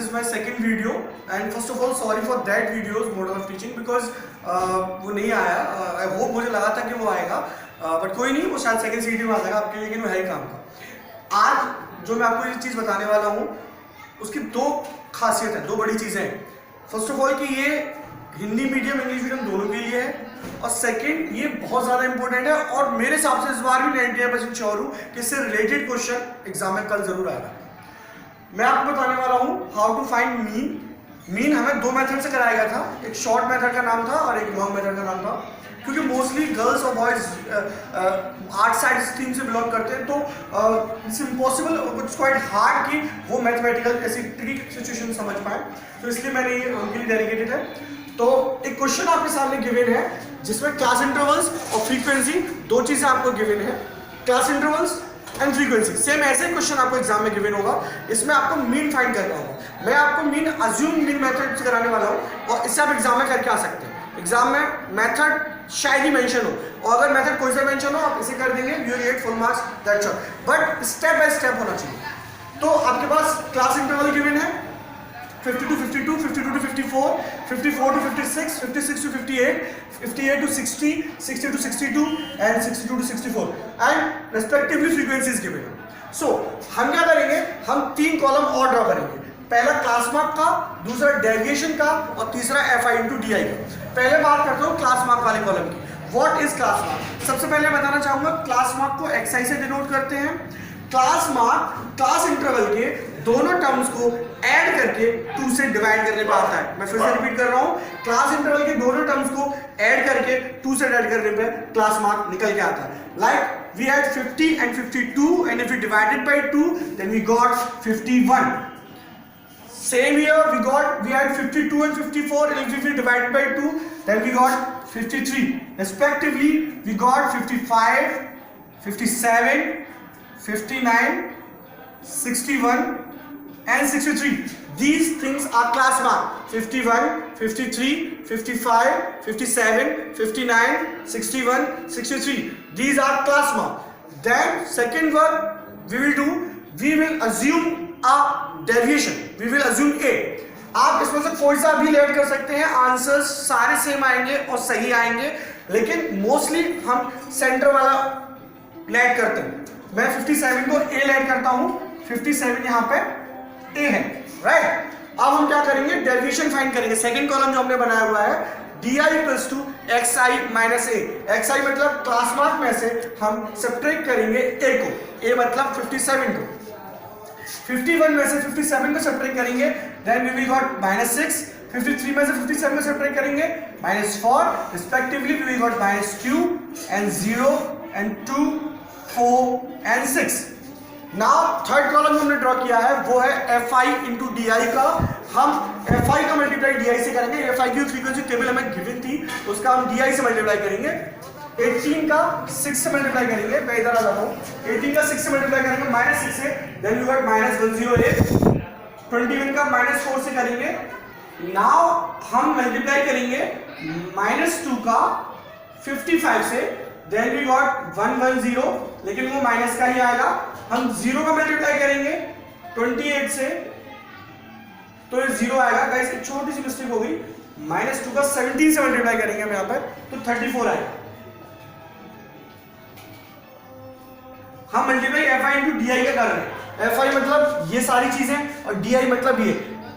is my second video and first of all sorry for that videos mode of teaching because वो नहीं आया. I hope मुझे लगा था कि वो आएगा but कोई नहीं, वो शायद सेकंड सीडी में आ जाएगा आपके लिए, लेकिन वो है ही काम का. आज जो मैं आपको ये चीज़ बताने वाला हूँ उसकी दो खासियत है, दो बड़ी चीज़ें हैं. फर्स्ट ऑफ ऑल कि ये हिंदी मीडियम इंग्लिश मीडियम दोनों के लिए है और सेकंड ये बहुत ज़्यादा इंपॉर्टेंट है और मेरे हिसाब से इस बार भी 99% श्योर हूँ कि इससे रिलेटेड क्वेश्चन एग्जाम में कल जरूर आएगा. मैं आपको बताने वाला हूँ how to find mean. Mean हमें दो मेथड से कराया गया था, एक शॉर्ट मेथड का नाम था और एक लॉन्ग मेथड का नाम था. क्योंकि मोस्टली गर्ल्स और बॉयज आर्ट साइड स्ट्रीम से बिलोंग करते हैं तो it's impossible, it's quite hard कि वो मैथमेटिकल ऐसी ट्रिक सिचुएशन समझ पाए, तो इसलिए मैंने ये उनके लिए डेडिकेटेड है. तो एक क्वेश्चन आपके सामने गिवन है जिसमें क्लास इंटरवल्स और फ्रीक्वेंसी दो चीजें आपको गिवन है. Class intervals and frequency same ऐसे क्वेश्चन आपको एग्जाम में गिवन होगा. इसमें आपको मीन फाइंड करना होगा. मैं आपको मीन अज्यूम मीन मेथड से कराने वाला हूँ और इससे आप एग्जाम में करके आ सकते हैं. एग्जाम में मेथड शायद ही मेंशन हो और अगर मेथड कोई सा मेंशन हो आप इसे कर देंगे, you will get full marks that's all. But step by step होना चाहिए. तो आपके पास क्लास इंटरवल गिवन है 50 to 52, 52 to 54, 54 to 56, 56 to 58, 58 to 60, 60 to 62 and 62 to 64 and respectively frequencies given. So हम क्या करेंगे, हम तीन कॉलम और ड्रॉ करेंगे. पहला क्लास मार्क का, दूसरा डेविएशन का और तीसरा FI into DI का. पहले बात करता हूँ क्लास मार्क वाले कॉलम की. What is class mark? सबसे पहले बताना चाहूंगा क्लास मार्क को XI से डिनोट करते हैं. क्लास मार्क क्लास इंटरवल के दोनों टर्म्स को ऐड करके 2 से डिवाइड करने पर आता है. मैं फिर से रिपीट कर रहा हूं, क्लास इंटरवल के दोनों टर्म्स को ऐड करके 2 से डिवाइड करने पे क्लास मार्क निकल के आता है. Like we had 50 and 52 and if we divided by 2 then we got 51. Same here we had 52 and 54 and if we divided by 2 then we got 53. Respectively we got 55, 57, 59, 61 and 63. These things are class mark. 51, 53, 55, 57, 59, 61, 63. These are class mark. Then second work we will do, we will assume a deviation. We will assume A. आप इसमें से कोई सा भी add कर सकते हैं, answers सारे सेम आएंगे और सही आएंगे, लेकिन मोस्टली हम सेंटर वाला ऐड करते हैं. मैं 57 को A ऐड करता हूं, 57 यहां पे A है, राइट. अब हम क्या करेंगे, डेविएशन फाइंड करेंगे. सेकंड कॉलम जो हमने बनाया हुआ है DI equals to XI minus A. XI मतलब क्लास मार्क में से हम सब्ट्रैक्ट करेंगे A को, A मतलब 57 को. 51 में से 57 को सब्ट्रैक्ट करेंगे, देन वी विल गॉट -6. 53 में से 57 को सब्ट्रैक्ट करेंगे -4. Respectively we will got -2 and 0 and 2, 4 and 6. Now third column जो हमने ड्रॉ किया है वो है FI into DI का. हम FI का मल्टीप्लाई DI से करेंगे. FI की फ्रीक्वेंसी टेबल हमें गिवन थी, उसका हम DI से मल्टीप्लाई करेंगे. 18 का 6 से मल्टीप्लाई करेंगे. मैं इधर आ जाता हूँ. 18 का 6 से मल्टीप्लाई करेंगे -6 से, देन यू गॉट -108. 21 का -4 से करेंगे. नाउ हम मल्टीप्लाई करेंगे -2 का 55 से, देन वी गॉट 110, लेकिन वो माइनस का ही आएगा. हम 0 का मल्टीप्लाई करेंगे 28 से, तो ये 0 आएगा. गाइस एक छोटी सी मिस्टेक हो गई, -2 का 17 से मल्टीप्लाई करेंगे हम यहाँ पर, तो 34 आएगा. हम मल्टीप्लाई FI into DI का कर रहे हैं. FI मतलब ये सारी चीजें और DI मतलब ये.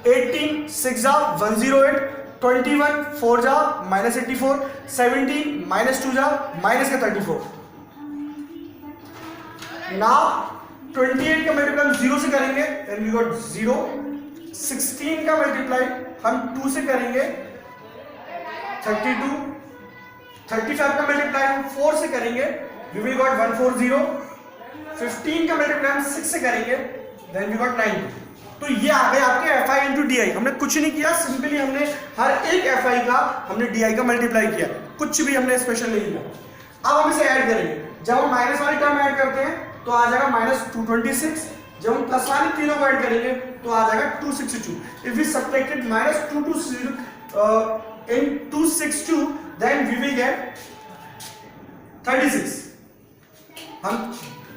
18 6 जा 108, 21 4 जा -84, 17 -2 जा -34. नाउ 28 का मल्टीप्लाई 0 से करेंगे, देन वी गॉट 0. 16 का मल्टीप्लाई हम 2 से करेंगे 32. 35 का मल्टीप्लाई हम 4 से करेंगे, वी विल गॉट 140. 15 का मल्टीप्लाई हम 6 से करेंगे, देन वी गॉट 9. तो ये आ गए आपके FI into DI. हमने कुछ नहीं किया, सिंपली हमने हर एक FI का हमने DI का मल्टीप्लाई किया, कुछ भी हमने स्पेशल नहीं किया. अब हम इसे ऐड करेंगे. जब हम माइनस वाली टर्म ऐड करते हैं तो आ जाएगा -226. जब हम प्लस वाली तीनों को ऐड करेंगे तो आ जाएगा 262. If we subtracted -220 in 262 then we will get 36. हम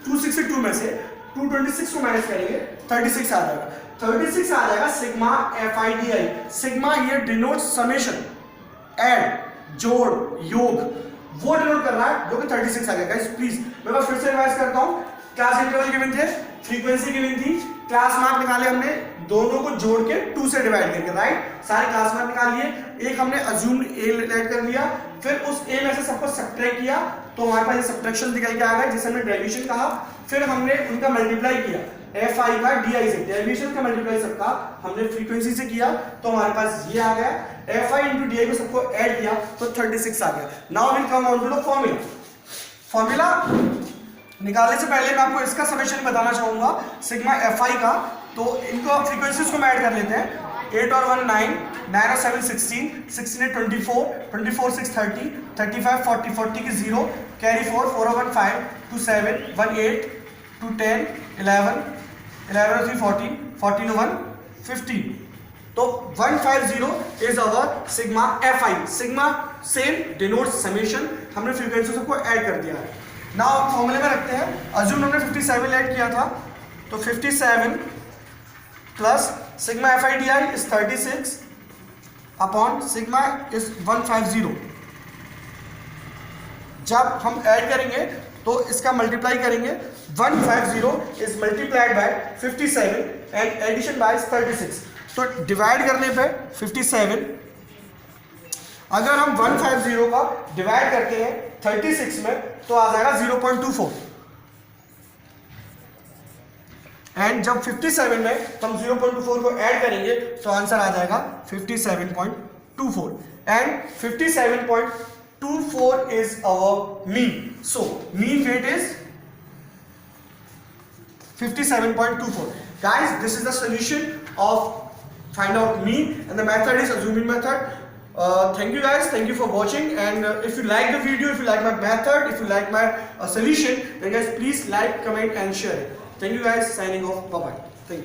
262 में से 226 को माइनस करेंगे 36 आ जाएगा। 36 आ जाएगा सिग्मा FIDI। सिग्मा ये डिनोट समेशन, ऐड, जोड़, योग, वो डिनोट कर रहा है जो कि 36 आ गया। गाइस प्लीज मैं फिर से रिवाइज करता हूं। क्लास इंटरवल गिवन थे, फ्रीक्वेंसी गिवन थी, क्लास मार्क निकाले हमने, दोनों को जोड़ के 2 से डिवाइड करके, राइट। सारे क्लास मार्क निकाल लिए, एक हमने अज्यूम्ड ए ऐड कर लिया, फिर उस ए में से सबको सब्ट्रैक्ट किया तो हमारे पास ये सब्ट्रैक्शन निकल के आ गए जिसे हमने डेरिवेशन कहा। फिर हमने उनका मल्टीप्लाई किया FI का DI से, डेरिवेशन का मल्टीप्लाई सबका हमने फ्रीक्वेंसी से किया तो हमारे पास ये आ गया। FI into DI को सबको ऐड किया तो 36 आ गया। Now will come on to the formula. Formula निकालने से पहले मैं आपको इसका समेशन बताना चाहूंगा सिग्मा FI का। तो इनको फ्रीक्वेंसीज को ऐड कर लेते हैं। 8 और 1 9, 9 और 7 16, 16 8 24, 24 6 30, 35 40, 40 की 0, कैरी 4, 4 और 1 5, 2 7, 1 8, 2 10, 11, 11 और 3 14, 14 और 1 15। तो 150 is our sigma FI। Sigma same denotes summation, हमने फ्रीक्वेंसी सबको ऐड कर दिया है। नाउ फॉर्मूले में रखते हैं। अज्यूम हमने 57 ऐड किया था तो 57 plus sigma FIDI is 36 upon sigma is 150। जब हम ऐड करेंगे तो इसका मल्टीप्लाई करेंगे। 150 is multiplied by 57 and addition by 36। तो डिवाइड करने पे 57, अगर हम 150 का डिवाइड करते हैं 36 में तो आ जाएगा 0.24 एंड जब 57 में हम 0.24 को ऐड करेंगे तो आंसर आ जाएगा 57.24 and 57.24 is our mean. So mean weight is 57.24. Guys, this is the solution of find out mean and the method is assuming method. Thank you guys, thank you for watching, and if you like the video, if you like my method, if you like my solution, then guys please like, comment and share it. Thank you guys, signing off, bye bye. Thank you.